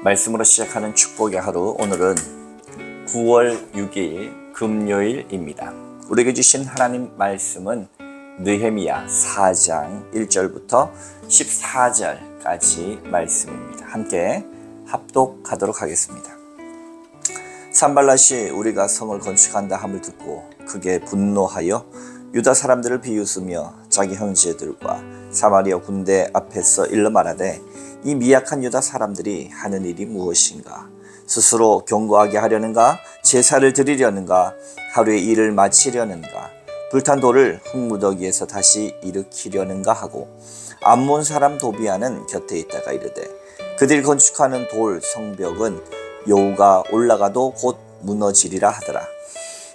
말씀으로 시작하는 축복의 하루, 오늘은 9월 6일 금요일입니다. 우리에게 주신 하나님 말씀은 느헤미야 4장 1절부터 14절까지 말씀입니다. 함께 합독하도록 하겠습니다. 산발랏이 우리가 성을 건축한다 함을 듣고 크게 분노하여 유다 사람들을 비웃으며 자기 형제들과 사마리아 군대 앞에서 일러 말하되, 이 미약한 유다 사람들이 하는 일이 무엇인가? 스스로 경고하게 하려는가? 제사를 드리려는가? 하루의 일을 마치려는가? 불탄 돌을 흙무더기에서 다시 일으키려는가 하고, 암몬 사람 도비아는 곁에 있다가 이르되, 그들이 건축하는 돌 성벽은 여우가 올라가도 곧 무너지리라 하더라.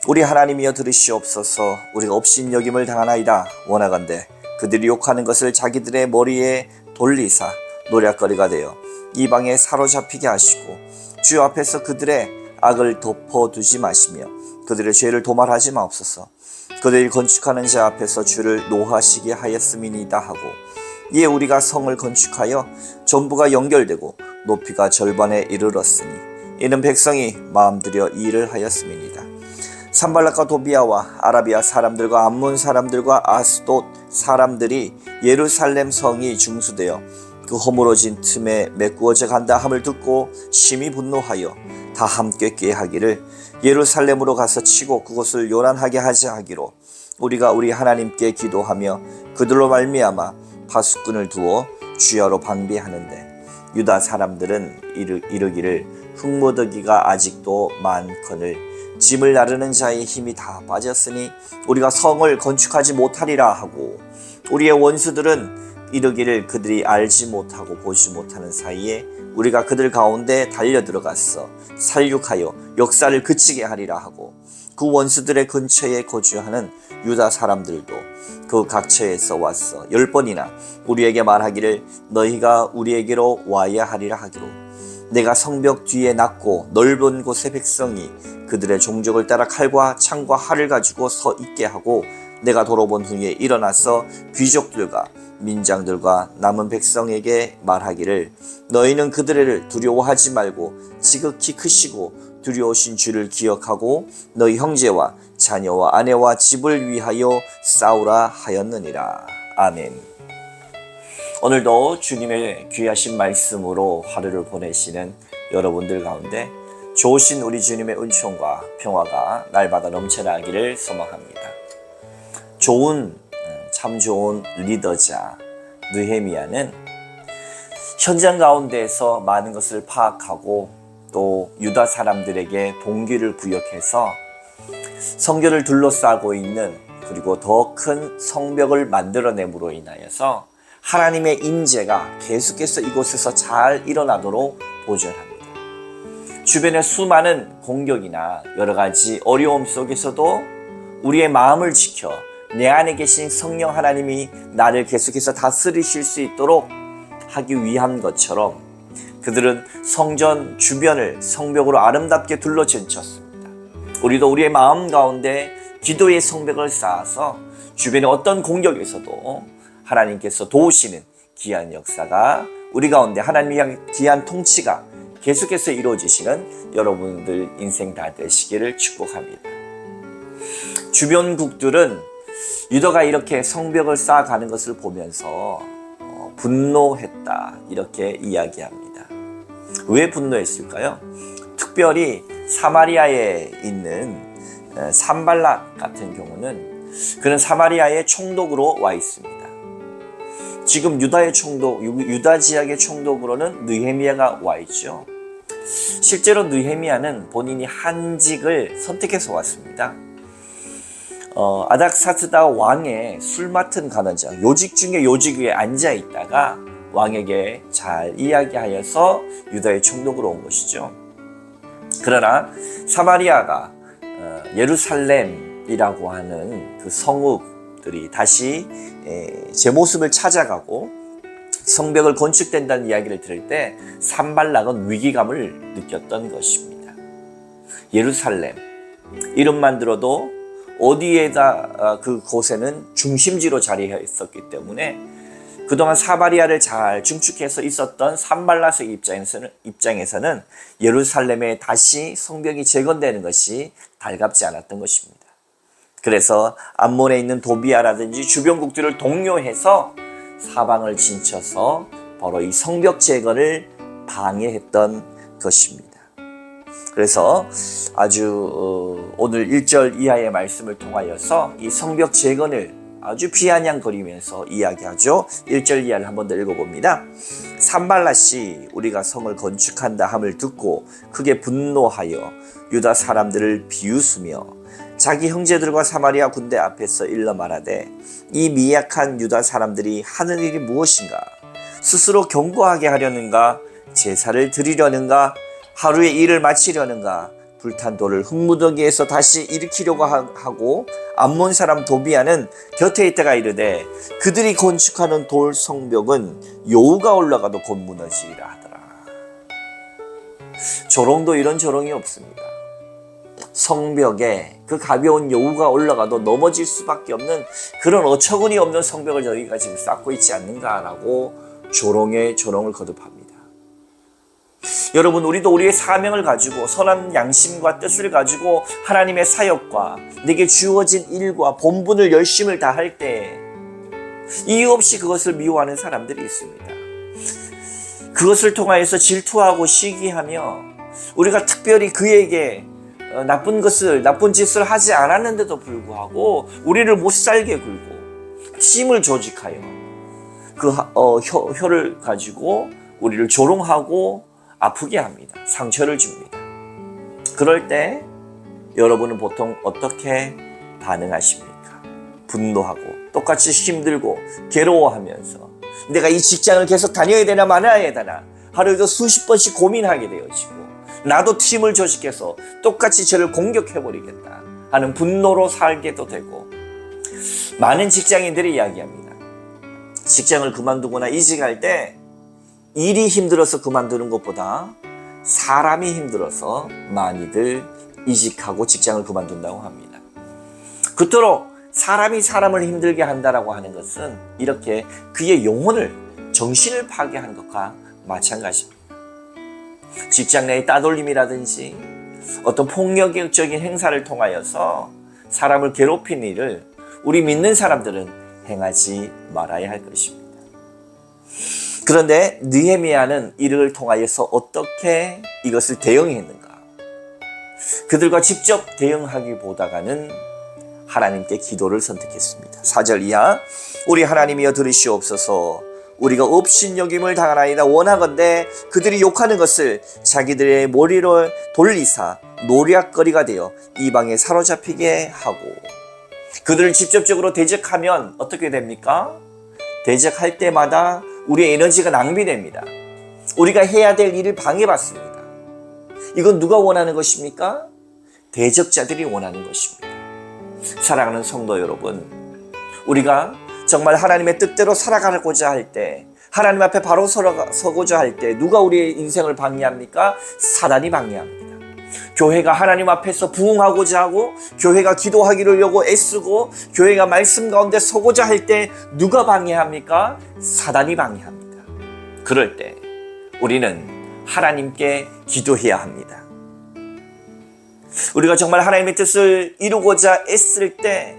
우리 하나님이여 들으시옵소서. 우리가 업신여김을 당하나이다. 원하건대 그들이 욕하는 것을 자기들의 머리에 돌리사 노략거리가 되어 이방에 사로잡히게 하시고, 주 앞에서 그들의 악을 덮어두지 마시며 그들의 죄를 도말하지 마옵소서. 그들이 건축하는 자 앞에서 주를 노하시게 하였음이니이다 하고, 이에 우리가 성을 건축하여 전부가 연결되고 높이가 절반에 이르렀으니 이는 백성이 마음들여 일을 하였음이니이다. 산발랏과 도비아와 아라비아 사람들과 암몬 사람들과 아스돗 사람들이 예루살렘 성이 중수되어 그 허물어진 틈에 메꾸어져 간다 함을 듣고 심히 분노하여 다 함께 꾀하기를, 예루살렘으로 가서 치고 그곳을 요란하게 하자 하기로, 우리가 우리 하나님께 기도하며 그들로 말미암아 파수꾼을 두어 주야로 방비하는데, 유다 사람들은 이르기를 흙무더기가 아직도 많거늘 짐을 나르는 자의 힘이 다 빠졌으니 우리가 성을 건축하지 못하리라 하고, 우리의 원수들은 이르기를 그들이 알지 못하고 보지 못하는 사이에 우리가 그들 가운데 달려들어가서 살육하여 역사를 그치게 하리라 하고, 그 원수들의 근처에 거주하는 유다 사람들도 그 각처에서 와서 10번이나 우리에게 말하기를 너희가 우리에게로 와야 하리라 하기로, 내가 성벽 뒤에 낮고 넓은 곳의 백성이 그들의 종족을 따라 칼과 창과 활을 가지고 서 있게 하고, 내가 돌아본 후에 일어나서 귀족들과 민장들과 남은 백성에게 말하기를, 너희는 그들을 두려워하지 말고 지극히 크시고 두려우신 주를 기억하고 너희 형제와 자녀와 아내와 집을 위하여 싸우라 하였느니라. 아멘. 오늘도 주님의 귀하신 말씀으로 하루를 보내시는 여러분들 가운데 좋으신 우리 주님의 은총과 평화가 날마다 넘쳐나기를 소망합니다. 참 좋은 리더자 느헤미야는 현장 가운데에서 많은 것을 파악하고 또 유다 사람들에게 동기를 부여해서 성전을 둘러싸고 있는, 그리고 더 큰 성벽을 만들어냄으로 인하여서 하나님의 임재가 계속해서 이곳에서 잘 일어나도록 보존합니다. 주변의 수많은 공격이나 여러 가지 어려움 속에서도 우리의 마음을 지켜 내 안에 계신 성령 하나님이 나를 계속해서 다스리실 수 있도록 하기 위한 것처럼 그들은 성전 주변을 성벽으로 아름답게 둘러젖혔습니다. 우리도 우리의 마음 가운데 기도의 성벽을 쌓아서 주변의 어떤 공격에서도 하나님께서 도우시는 귀한 역사가 우리 가운데, 하나님의 향한 귀한 통치가 계속해서 이루어지시는 여러분들 인생 다 되시기를 축복합니다. 주변국들은 유다가 이렇게 성벽을 쌓아가는 것을 보면서 분노했다, 이렇게 이야기합니다. 왜 분노했을까요? 특별히 사마리아에 있는 산발랏 같은 경우는 그는 사마리아의 총독으로 와 있습니다. 지금 유다 지역의 총독으로는 느헤미야가 와 있죠. 실제로 느헤미야는 본인이 한직을 선택해서 왔습니다. 아닥사스다 왕의 술 맡은 간원자, 요직 중에 요직 위에 앉아 있다가 왕에게 잘 이야기하여서 유다의 총독으로 온 것이죠. 그러나 사마리아가 예루살렘이라고 하는 그 성읍들이 다시 제 모습을 찾아가고 성벽을 건축된다는 이야기를 들을 때 산발락은 위기감을 느꼈던 것입니다. 예루살렘 이름만 들어도 어디에다 그 곳에는 중심지로 자리해 있었기 때문에 그동안 사마리아를 잘 중축해서 있었던 산발라스의 입장에서는 예루살렘에 다시 성벽이 재건되는 것이 달갑지 않았던 것입니다. 그래서 암몬에 있는 도비아라든지 주변국들을 동요해서 사방을 진쳐서 바로 이 성벽 재건을 방해했던 것입니다. 그래서 아주 오늘 1절 이하의 말씀을 통하여서 이 성벽 재건을 아주 비아냥거리면서 이야기하죠. 1절 이하를 한번 더 읽어봅니다. 산발랏이 우리가 성을 건축한다 함을 듣고 크게 분노하여 유다 사람들을 비웃으며 자기 형제들과 사마리아 군대 앞에서 일러 말하되 이 미약한 유다 사람들이 하는 일이 무엇인가? 스스로 견고하게 하려는가? 제사를 드리려는가? 하루의 일을 마치려는가? 불탄 돌을 흙무더기에서 다시 일으키려고 하고 암몬 사람 도비아는 곁에 있다가 이르되 그들이 건축하는 돌 성벽은 여우가 올라가도 곧 무너지리라 하더라. 조롱도 이런 조롱이 없습니다. 성벽에 그 가벼운 여우가 올라가도 넘어질 수밖에 없는 그런 어처구니 없는 성벽을 저희가 지금 쌓고 있지 않는가라고 조롱에 조롱을 거듭합니다. 여러분, 우리도 우리의 사명을 가지고 선한 양심과 뜻을 가지고 하나님의 사역과 내게 주어진 일과 본분을 열심을 다할 때 이유 없이 그것을 미워하는 사람들이 있습니다. 그것을 통하여서 질투하고 시기하며 우리가 특별히 그에게 나쁜 짓을 하지 않았는데도 불구하고 우리를 못 살게 굴고 팀을 조직하여 그 혀를 가지고 우리를 조롱하고 아프게 합니다. 상처를 줍니다. 그럴 때 여러분은 보통 어떻게 반응하십니까? 분노하고 똑같이 힘들고 괴로워하면서 내가 이 직장을 계속 다녀야 되나 말아야 되나 하루에도 수십 번씩 고민하게 되어지고 나도 팀을 조직해서 똑같이 저를 공격해버리겠다 하는 분노로 살게도 되고, 많은 직장인들이 이야기합니다. 직장을 그만두거나 이직할 때 일이 힘들어서 그만두는 것보다 사람이 힘들어서 많이들 이직하고 직장을 그만둔다고 합니다. 그토록 사람이 사람을 힘들게 한다라고 하는 것은 이렇게 그의 영혼을, 정신을 파괴한 것과 마찬가지입니다. 직장 내의 따돌림이라든지 어떤 폭력적인 행사를 통하여서 사람을 괴롭힌 일을 우리 믿는 사람들은 행하지 말아야 할 것입니다. 그런데 느헤미야는 이를 통하여서 어떻게 이것을 대응했는가? 그들과 직접 대응하기보다는 하나님께 기도를 선택했습니다. 4절 이하, 우리 하나님이여 들으시옵소서. 우리가 업신여김을 당하나이다. 원하건대 그들이 욕하는 것을 자기들의 머리로 돌리사 노략거리가 되어 이방에 사로잡히게 하고, 그들을 직접적으로 대적하면 어떻게 됩니까? 대적할 때마다 우리의 에너지가 낭비됩니다. 우리가 해야 될 일을 방해받습니다. 이건 누가 원하는 것입니까? 대적자들이 원하는 것입니다. 사랑하는 성도 여러분, 우리가 정말 하나님의 뜻대로 살아가고자 할 때, 하나님 앞에 바로 서고자 할 때 누가 우리의 인생을 방해합니까? 사단이 방해합니다. 교회가 하나님 앞에서 부응하고자 하고 교회가 기도하기를 위하고 애쓰고 교회가 말씀 가운데 서고자 할 때 누가 방해합니까? 사단이 방해합니다. 그럴 때 우리는 하나님께 기도해야 합니다. 우리가 정말 하나님의 뜻을 이루고자 애쓸 때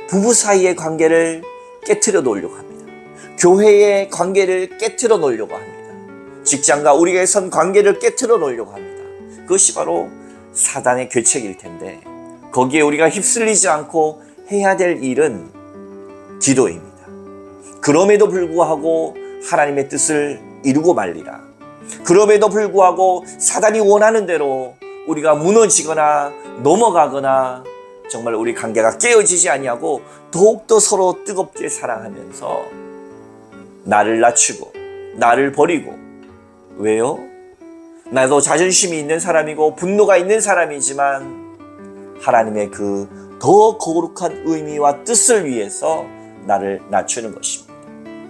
부부 사이의 관계를 깨트려 놓으려고 합니다. 교회의 관계를 깨트려 놓으려고 합니다. 직장과 우리의 선 관계를 깨트려 놓으려고 합니다. 그것이 바로 사단의 괴책일 텐데, 거기에 우리가 휩쓸리지 않고 해야 될 일은 기도입니다. 그럼에도 불구하고 하나님의 뜻을 이루고 말리라. 그럼에도 불구하고 사단이 원하는 대로 우리가 무너지거나 넘어가거나 정말 우리 관계가 깨어지지 아니하고 더욱더 서로 뜨겁게 사랑하면서 나를 낮추고 나를 버리고, 왜요? 나도 자존심이 있는 사람이고 분노가 있는 사람이지만 하나님의 그 더 거룩한 의미와 뜻을 위해서 나를 낮추는 것입니다.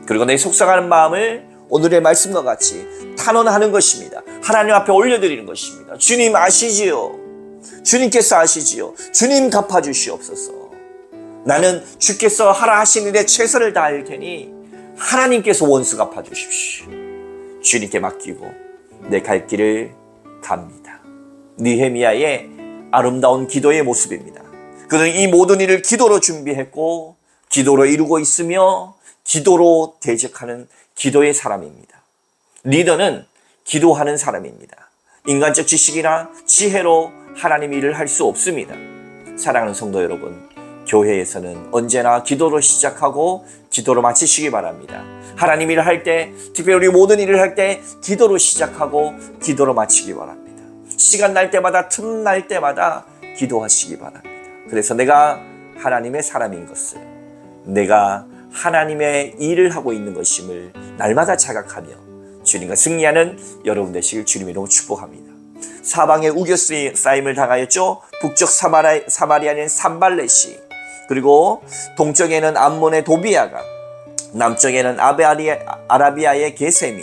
그리고 내 속상하는 마음을 오늘의 말씀과 같이 탄원하는 것입니다. 하나님 앞에 올려드리는 것입니다. 주님 아시지요? 주님께서 아시지요? 주님 갚아주시옵소서. 나는 주께서 하라 하신 일에 최선을 다할 테니 하나님께서 원수 갚아주십시오. 주님께 맡기고 내 갈 길을 갑니다. 느헤미야의 아름다운 기도의 모습입니다. 그는 이 모든 일을 기도로 준비했고 기도로 이루고 있으며 기도로 대적하는 기도의 사람입니다. 리더는 기도하는 사람입니다. 인간적 지식이나 지혜로 하나님 일을 할 수 없습니다. 사랑하는 성도 여러분, 교회에서는 언제나 기도로 시작하고 기도로 마치시기 바랍니다. 하나님 일을 할 때, 특별히 모든 일을 할 때 기도로 시작하고 기도로 마치기 바랍니다. 시간 날 때마다, 틈 날 때마다 기도하시기 바랍니다. 그래서 내가 하나님의 사람인 것을, 내가 하나님의 일을 하고 있는 것임을 날마다 자각하며 주님과 승리하는 여러분 되시길 주님의 이름으로 축복합니다. 사방에 우겨싸임을 당하였죠. 북쪽 사마리아는 산발렛이, 그리고 동쪽에는 암몬의 도비아가, 남쪽에는 아라비아의 게셈이,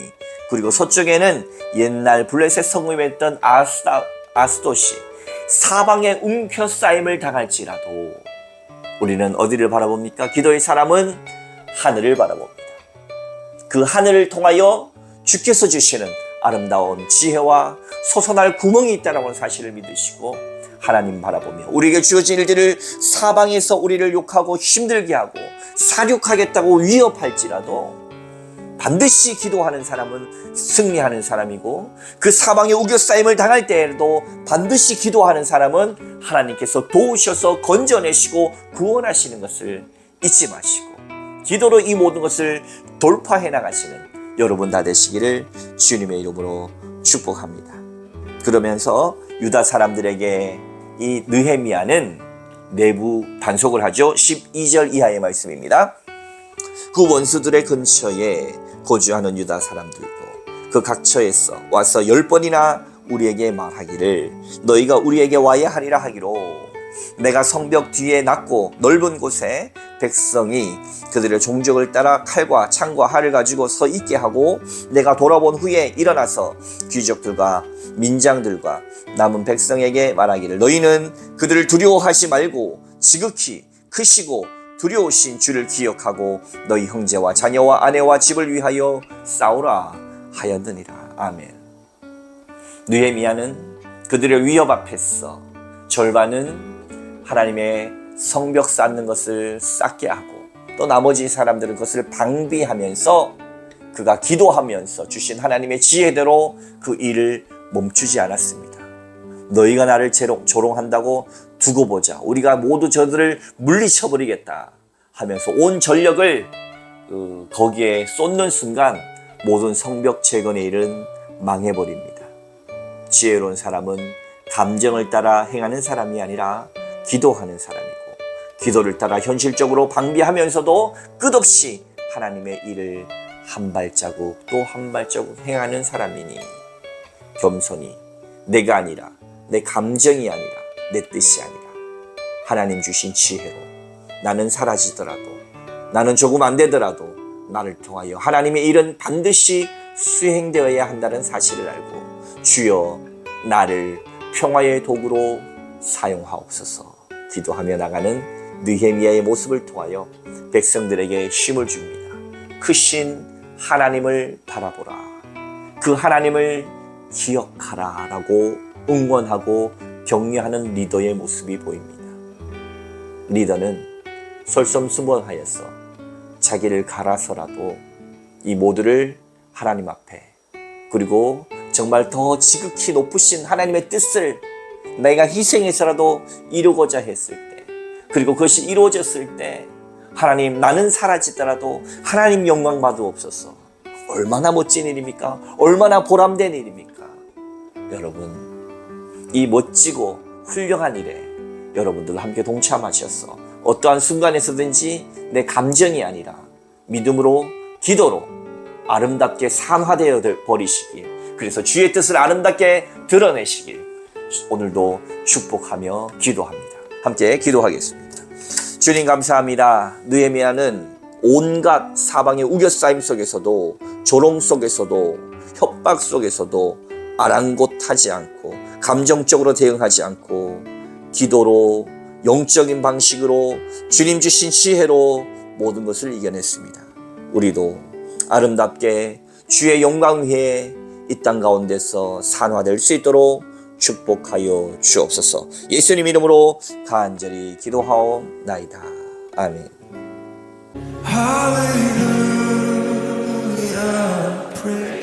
그리고 서쪽에는 옛날 블레셋 성읍이었던 아스돗이 사방에 움켜싸임을 당할지라도 우리는 어디를 바라봅니까? 기도의 사람은 하늘을 바라봅니다. 그 하늘을 통하여 주께서 주시는 아름다운 지혜와 솟아날 구멍이 있다는 사실을 믿으시고 하나님 바라보며 우리에게 주어진 일들을 사방에서 우리를 욕하고 힘들게 하고 사륙하겠다고 위협할지라도 반드시 기도하는 사람은 승리하는 사람이고, 그 사방에 우겨싸임을 당할 때에도 반드시 기도하는 사람은 하나님께서 도우셔서 건져내시고 구원하시는 것을 잊지 마시고 기도로 이 모든 것을 돌파해 나가시는 여러분 다 되시기를 주님의 이름으로 축복합니다. 그러면서 유다 사람들에게 이 느헤미야는 내부 단속을 하죠. 12절 이하의 말씀입니다. 그 원수들의 근처에 거주하는 유다 사람들도 그 각처에서 와서 10번이나 우리에게 말하기를 너희가 우리에게 와야 하리라 하기로, 내가 성벽 뒤에 낮고 넓은 곳에 백성이 그들의 종족을 따라 칼과 창과 활을 가지고 서 있게 하고, 내가 돌아본 후에 일어나서 귀족들과 민장들과 남은 백성에게 말하기를 너희는 그들을 두려워하지 말고 지극히 크시고 두려우신 주를 기억하고 너희 형제와 자녀와 아내와 집을 위하여 싸우라 하였느니라. 아멘. 느헤미야는 그들의 위협 앞에서 절반은 하나님의 성벽 쌓는 것을 쌓게 하고, 또 나머지 사람들은 그것을 방비하면서 그가 기도하면서 주신 하나님의 지혜대로 그 일을 멈추지 않았습니다. 너희가 나를 조롱한다고 두고 보자, 우리가 모두 저들을 물리쳐버리겠다 하면서 온 전력을 거기에 쏟는 순간 모든 성벽 재건의 일은 망해버립니다. 지혜로운 사람은 감정을 따라 행하는 사람이 아니라 기도하는 사람이고, 기도를 따라 현실적으로 방비하면서도 끝없이 하나님의 일을 한 발자국 또 한 발자국 행하는 사람이니 겸손히 내가 아니라 내 감정이 아니라 내 뜻이 아니라 하나님 주신 지혜로 나는 사라지더라도, 나는 조금 안 되더라도 나를 통하여 하나님의 일은 반드시 수행되어야 한다는 사실을 알고 주여 나를 평화의 도구로 사용하옵소서 기도하며 나가는 느헤미야의 모습을 통하여 백성들에게 힘을 줍니다. 크신 하나님을 바라보라, 그 하나님을 기억하라 라고 응원하고 격려하는 리더의 모습이 보입니다. 리더는 솔선수범하여서 자기를 갈아서라도 이 모두를 하나님 앞에, 그리고 정말 더 지극히 높으신 하나님의 뜻을 내가 희생해서라도 이루고자 했을 때, 그리고 그것이 이루어졌을 때 하나님 나는 사라지더라도 하나님 영광 받으옵소서. 얼마나 멋진 일입니까? 얼마나 보람된 일입니까? 여러분, 이 멋지고 훌륭한 일에 여러분들 함께 동참하셔서 어떠한 순간에서든지 내 감정이 아니라 믿음으로 기도로 아름답게 산화되어 버리시길, 그래서 주의 뜻을 아름답게 드러내시길 오늘도 축복하며 기도합니다. 함께 기도하겠습니다. 주님 감사합니다. 느헤미야는 온갖 사방의 우겨싸임 속에서도, 조롱 속에서도, 협박 속에서도 아랑곳하지 않고 감정적으로 대응하지 않고 기도로 영적인 방식으로 주님 주신 지혜로 모든 것을 이겨냈습니다. 우리도 아름답게 주의 영광 위에 이 땅 가운데서 산화될 수 있도록 축복하여 주옵소서. 예수님 이름으로 간절히 기도하옵나이다. 아멘. Hallelujah, praise.